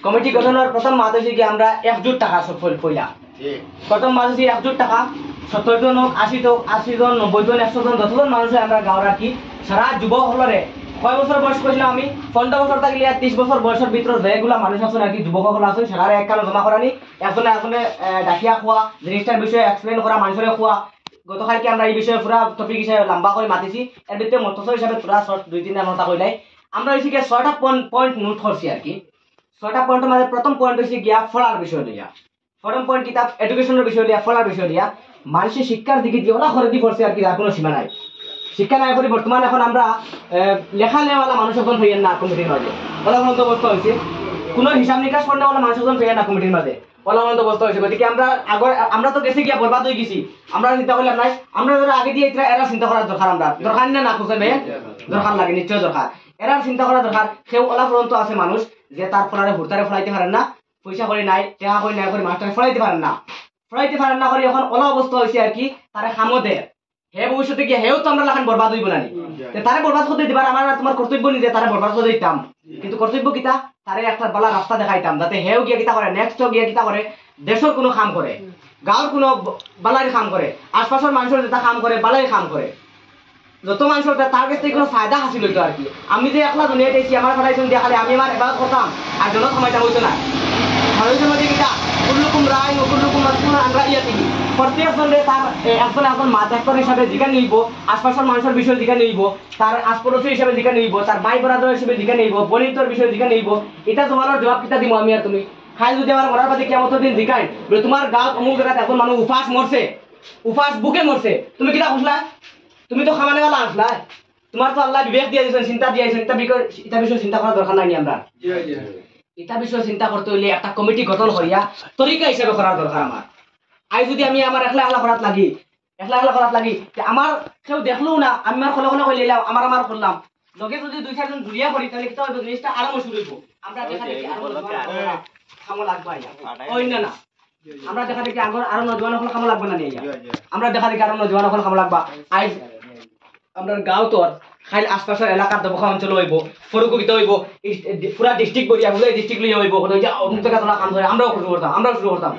Committee গঠনের প্রথম মাস হয়েছে কি আমরা 1,000 টাকা সফল পইলা প্রথম মাস হয়েছে 1,000 টাকা 70 জন হোক 80 জন 90 জন 100 জন যতজন মানুষ আমরা গাঁও রাখি সারা যুবক হলরে কয় বছর বয়স কইছিলাম আমি 15 বছর থাকলে 30 বছর বয়সের ভিতর যেগুলা মানুষ আছে নাকি যুবক হল আছে সারা একখানে জমা করানি একজনে ডাকিয়া খোয়া জিনিসটার বিষয়ে এক্সপ্লেন করা মানুষের খোয়া গতকালকে আমরা এই বিষয়ে পুরা টপিক হিসেবে লম্বা করে মাতিছি এর ভিতরে মতসর হিসাবে পুরা শর্ট 2-3 কথা কইলাই আমরা হইছি কি 6টা পয়েন্ট নোট করছি আর কি 6টা পয়েন্টের মধ্যে প্রথম পয়েন্ট হইছে গিয়া ফলার বিষয় লইয়া প্রথম পয়েন্ট কিতাব এডুকেশনের বিষয় লইয়া ফলার বিষয় লইয়া মানুষের শিক্ষার দিকে যে ওরা খরচি করছে আর কি তার কোনো সীমা নাই শিক্ষা নাই করি বর্তমান এখন আমরা লেখা নেওয়ালা মানুষ এখন হইয়েন না কমিটির মাঝে ওলা বন্দোবস্ত হয়েছে কোনো হিসাব নিকাশ করেওয়ালা মানুষ এখন হইয়েন না কমিটির মাঝে ওলা বন্দোবস্ত হয়েছে গতিকে আমরা তো গেছি গিয়া বরবাদ হয়ে গেছি আমরা চিন্তা করলাম নাই আমরা যারা আগে দিয়ে এরা চিন্তা করার দরকার আমরা দরকার না খুঁজে ভাই দরকার লাগে নিশ্চয় দরকার এরা চিন্তা করা দরকার সেও ওলা পর্যন্ত আছে মানুষ যে তার ফলারে হুড়তারে ফলাইতে পারেন না পয়সা করে নাই টেকা করে নাই করে মাস্টারে ফলাইতে পারেন না করে এখন ওলা অবস্থা হয়েছে আর কি তারা খামো দেয় হে ভবিষ্যতে গিয়ে হেও তো আমরা লাখান বরবাদ হইব না তারে বরবাদ করতে দিবার আমার তোমার কর্তব্য নিজে তারে বরবাদ করে দিতাম কিন্তু কর্তব্য কিতা তারে একটা বালা রাস্তা দেখাইতাম যাতে হেও গিয়ে কিতা করে নেক্সট গিয়ে কিতা করে দেশের কোনো কাম করে গাঁৱৰ কোনো বালাই কাম করে আশপাশের মানুষের যেটা কাম করে বালাই কাম করে যত মানুষের তার কাছ থেকে কোনো ফায়দা হাসিল হইতো আর কি আমি যে একলা দুনিয়া দিয়েছি আমার ফলাইছেন দিয়ে খালি আমি আমার এবার করতাম আর জন্য সময়টা হইতো না হইতো না কিতা কুল্লুকুম রায় কুল্লুকুম মাসউলুন আন রাইয়াতিহি প্রত্যেকজনে তার একজন মাধ্যম হিসাবে জিজ্ঞাসা নিব আশপাশের মানুষের বিষয় জিজ্ঞাসা নিব তার আশপড়শী হিসাবে জিজ্ঞাসা নিব তার ভাই বরাদর হিসেবে জিজ্ঞাসা নিব বনিতর বিষয়ে জিজ্ঞাসা নিব এটা তোমার জবাব কিতা দিব আমি আর তুমি খাই যদি আমার মরার পাতে কিয়ামতের দিন জিজ্ঞাসা বলে তোমার গাঁৱত অমুক জায়গায় এখন মানুষ উপাস মরছে উপাস বুকে মরছে তুমি কিতা খুঁজলা তুমি তো খামানেওয়ালা আসলা তোমার তো আল্লাহ বিবেক দিয়ে দিয়েছেন চিন্তা দিয়েছেন এটা বিষয়ে চিন্তা করার দরকার নাই আমরা এটা বিষয়ে চিন্তা করতে হইলে একটা কমিটি গঠন করিয়া তরিকা হিসেবে করার দরকার আমার আই যদি আমি আমার একলা করাত লাগি আমার কেউ দেখলেও না আমি আমার খলে কইলাম আমার করলাম লগে যদি 2-4 জন জুড়িয়া করি তাহলে কি হবে জিনিসটা আরো শুরু হইব আমরা দেখা দেখি আরো খামো লাগবে ওই না আমরা দেখা দেখি আরো নজওয়ান হল খামো লাগবে না নিয়া আমরা দেখা দেখি আরো নজওয়ান হল খামো লাগবা আই আমরা গাঁও তোর খাইল আশপাশের এলাকার দবখা অঞ্চল হইব ফরুকুকিত হইব পুরা ডিস্ট্রিক্ট বলিয়া বুঝাই ডিস্ট্রিক্ট লিয়ে হইব যে অমুক জায়গা তোলা কাম ধরে আমরাও শুরু করতাম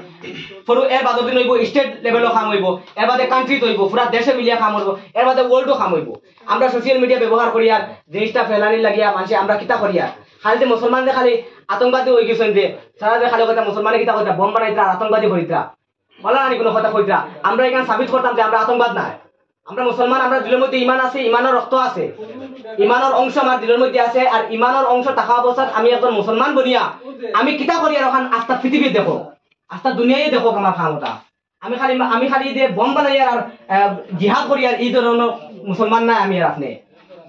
ফরু এর বাদে দিন হইব স্টেট লেভেলও কাম হইব এর বাদে কান্ট্রি হইব পুরা দেশে মিলিয়া কাম হইব এর বাদে ওয়ার্ল্ডও কাম হইব আমরা সোশ্যাল মিডিয়া ব্যবহার করিয়া জিনিসটা ফেলানি লাগিয়া মানুষে আমরা কিতা করিয়া খালি যে মুসলমানদের খালি আতঙ্কবাদী হয়ে গেছেন যে সারা যে খালি কথা মুসলমানে কিতা কথা বোম বানাইতা আতঙ্কবাদী করিতা বলা না কোনো কথা কইতা আমরা এখানে সাবিত করতাম যে আমরা আতঙ্কবাদ নাই আমরা মুসলমান আমরা দিলের মধ্যে ইমান আছে ইমানের রক্ত আছে ইমানের অংশ আমার দিলের মধ্যে আছে আর ইমানের অংশ থাকা অবস্থাত আমি একজন মুসলমান বনিয়া আমি কিতা করি আর ওখান আস্থা পৃথিবী দেখো আস্থা দুনিয়ায় দেখো আমার খামতা আমি খালি যে বম বানাই আর জিহাদ করি আর এই ধরনের মুসলমান নাই আমি আর আপনি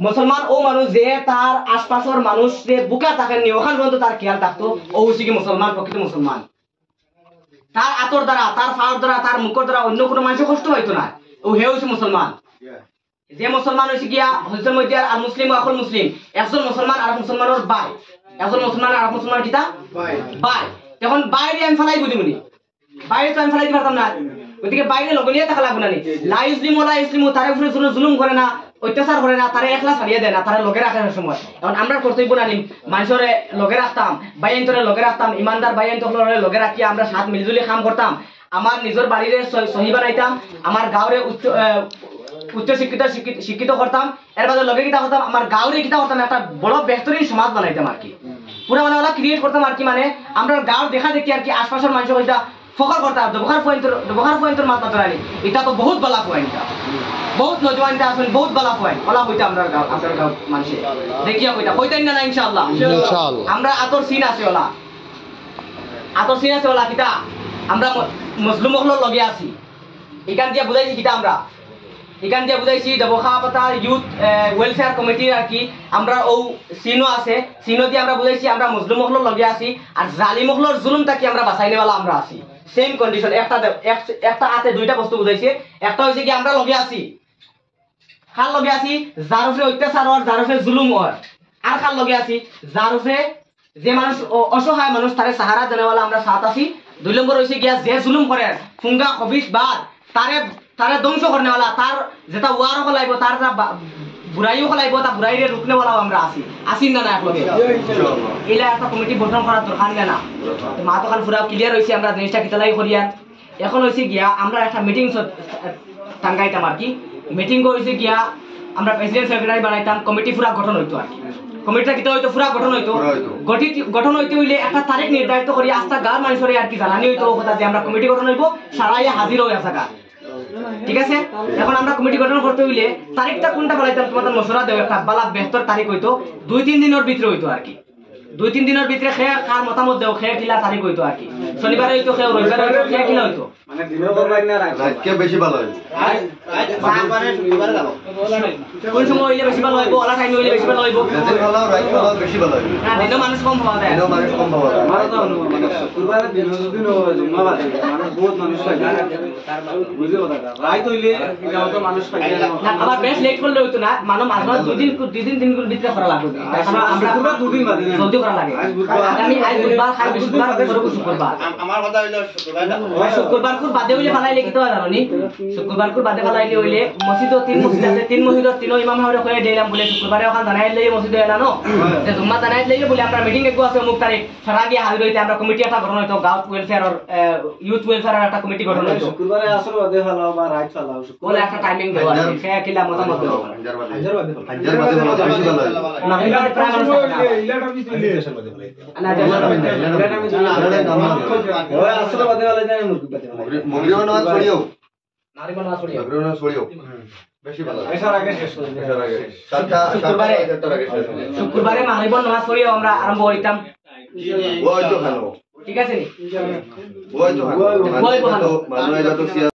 মুসলমান ও মানুষ যে তার আশপাশের মানুষ যে বুকা থাকেননি ওখান পর্যন্ত তার খেয়াল থাকতো ও হচ্ছে কি মুসলমান প্রকৃত মুসলমান তার আতর দ্বারা তার ফাওয়ার দ্বারা তার মুখের দ্বারা অন্য কোনো মানুষের কষ্ট হইতো না ও হে হচ্ছে মুসলমান যে মুসলমান হচ্ছে গিয়া হজের মধ্যে আর মুসলিম ও আখল মুসলিম একজন মুসলমান আর মুসলমানের ভাই একজন মুসলমান আর মুসলমান কিতা ভাই এখন বাইরে আমি ফেলাই বুঝিমনি বাইরে তো আমি ফেলাই দিতে পারতাম না ওদিকে বাইরে লগলিয়া থাকা লাগবে না লা ইসলিমু তার উপরে জুলুম করে না অত্যাচার করে না তারা একলা ছাড়িয়ে দেয় না তারা লগে রাখার সময় এখন আমরা কর্তব্য না নিম মানুষের লগে রাখতাম বাইন্তরে লগে রাখতাম ইমানদার বাইন্তরে লগে রাখিয়া আমরা সাথ মিলিজুলি কাম করতাম আমার নিজের বাড়িরে সহি বানাইতাম আমার গাঁৱৰে উচ্চ শিক্ষিত করতাম এর বাদে লগে কিতা করতাম আমার গাঁৱৰে কিতা করতাম একটা বড় বেহতরিন সমাজ বানাইতাম আর কি পুরা মানে ওলা ক্রিয়েট করতাম আর কি মানে আমরা গাঁৱ দেখা দেখি আর কি আশপাশের মানুষ হইতা ফখর করতাম ব্যবহার পয়েন্টর মাত্রা ধরানি এটা তো বহুত বালা পয়েন্ট বহুত নজওয়ানটা আছেন বহুত বালা পয়েন্ট ওলা হইতা আমরা গাঁৱ মানুষে দেখিয়া হইতাই না ইনশাআল্লাহ আমরা আতর সিন আছে ওলা কিতা আমরা মুসলিম হলের লগে আছি এখান দিয়ে বুঝাইছি কিতা আমরা এখান দিয়ে বুঝাইছি দবখাপাতা ইউথ ওয়েলফেয়ার কমিটির আর কি আমরা ও সিনো আছে সিনো দিয়ে আমরা বুঝাইছি আমরা মুসলিম হলের লগে আছি আর জালিম হলের জুলুমটা কি আমরা বাঁচাই নেওয়ালা আমরা আছি সেম কন্ডিশন একটা হাতে দুইটা বস্তু বুঝাইছে একটা হয়েছে কি আমরা লগে আছি খাল লগে আছি যার উপরে অত্যাচার হওয়ার যার উপরে জুলুম হওয়ার আর খাল লগে আছি যার উপরে যে মানুষ অসহায় মানুষ তারে সাহারা জানেওয়ালা আমরা সাথ আছি 2 নম্বর হইছে গিয়া যে জুলুম করে ফুঙ্গা খবিস বাদ তারে ধ্বংস করনেওয়ালা তার যেটা ওয়ার হলাইব তার বুড়াইও খলাইব তা বুড়াইরে রুকনে বলাও আমরা আসি না না একলগে এইলা একটা কমিটি গঠন করার দরকার না মা তখন পুরা ক্লিয়ার হয়েছে আমরা জিনিসটা কিতালাই করিয়ার এখন হয়েছে গিয়া আমরা একটা মিটিং টাঙ্গাইতাম আর কি মিটিং হয়েছে গিয়া আমরা প্রেসিডেন্ট সেক্রেটারি বানাইতাম কমিটি পুরা গঠন হইতো আর কি কমিটিটা কিতা হইতো পুরা গঠন হইতো গঠন হইতে হইলে একটা তারিখ নির্ধারিত করি আস্থা গাঁর মানুষের আর কি জানানি হইতো কথা যে আমরা কমিটি গঠন হইব সারাইয়া হাজির হয়ে আসা গা ঠিক আছে এখন আমরা কমিটি গঠন করতে হইলে তারিখটা কোনটা বলাইতাম তোমাদের মশলা দেও একটা বালা বেহতর তারিখ হইতো 2-3 দিনের ভিতরে হইতো আর কি 2-3 দিনের ভিতরে খেয়ে কার মতামত দেও খেয়ে কিলা তারিখ হইতো আর কি শনিবার হইতো খেয়ে রবিবার হইতো খেয়ে কিলা হইতো মানে দিনও করবাই না রাতকে বেশি ভালো হয় কোন সময় হইলে বেশি ভালো হইব ওলা টাইম হইলে বেশি ভালো হইব দিন ভালো রাত ভালো বেশি ভালো হয় না দিনও মানুষ কম পাওয়া যায় দিনও মানুষ কম পাওয়া যায় আমার তো মানে শুক্রবারে দিন দুদিন জুম্মা বাদে মানুষ বহুত মানুষ থাকে বুঝলি কথাটা রাত হইলে গাঁও তো মানুষ থাকে না আবার বেশ লেট করলে হইতো না মানুষ মাঝে দুদিন তিন দিন ভিতরে করা লাগবে এখন আমরা শুক্রবার দুদিন বাদে জলদি করা লাগে আগামী আজ বুধবার খাই বৃহস্পতিবার পরবর্তী শুক্রবার আমার কথা হইলো শুক্রবার কুর বাদে হইলে ফালাইলে কি তো জানোনি শুক্রবার কুর বাদে ফালাইলে হইলে মসজিদও 3 মসজিদ আছে 3 মসজিদত 3 ইমাম হাওরে কয়ে দিলাম বলে শুক্রবারে ওখান জানাই লইয়ে মসজিদে এলা নো যে জুম্মা জানাই লইলে বলে আমরা মিটিং একগো আছে অমুক তারিখ সারা গিয়ে হাজির হইতে আমরা কমিটি একটা গঠন হইতো গাঁও ওয়েলফেয়ার আর ইউথ ওয়েলফেয়ার একটা কমিটি গঠন হইতো শুক্রবারে আসর বাদে ফালাও বা রাত ফালাও বলে একটা টাইমিং দেওয়া আছে সে কিলা মতামত দেওয়া হাজার বাদে হাজার বাদে ভালো বেশি ভালো হয় না এটা প্রায় মানুষ না ওই আসর বাদে ফালাই যায় মুরগি বাদে ফালাই মগরিও না ছড়িও নারী মানুষ ছড়িয়ে মগরিও না ছড়িও বেশি ভালো হয় এসার আগে শেষ করে এটার আগে সাতটা আগে শেষ হবে শুক্রবারে মাগরিবর নামাজ পড়িয়ে আমরা আরম্ভ হইতাম ওই তো ভালো ঠিক আছে নি ওই তো ভালো ওই তো ভালো। মানুষ তো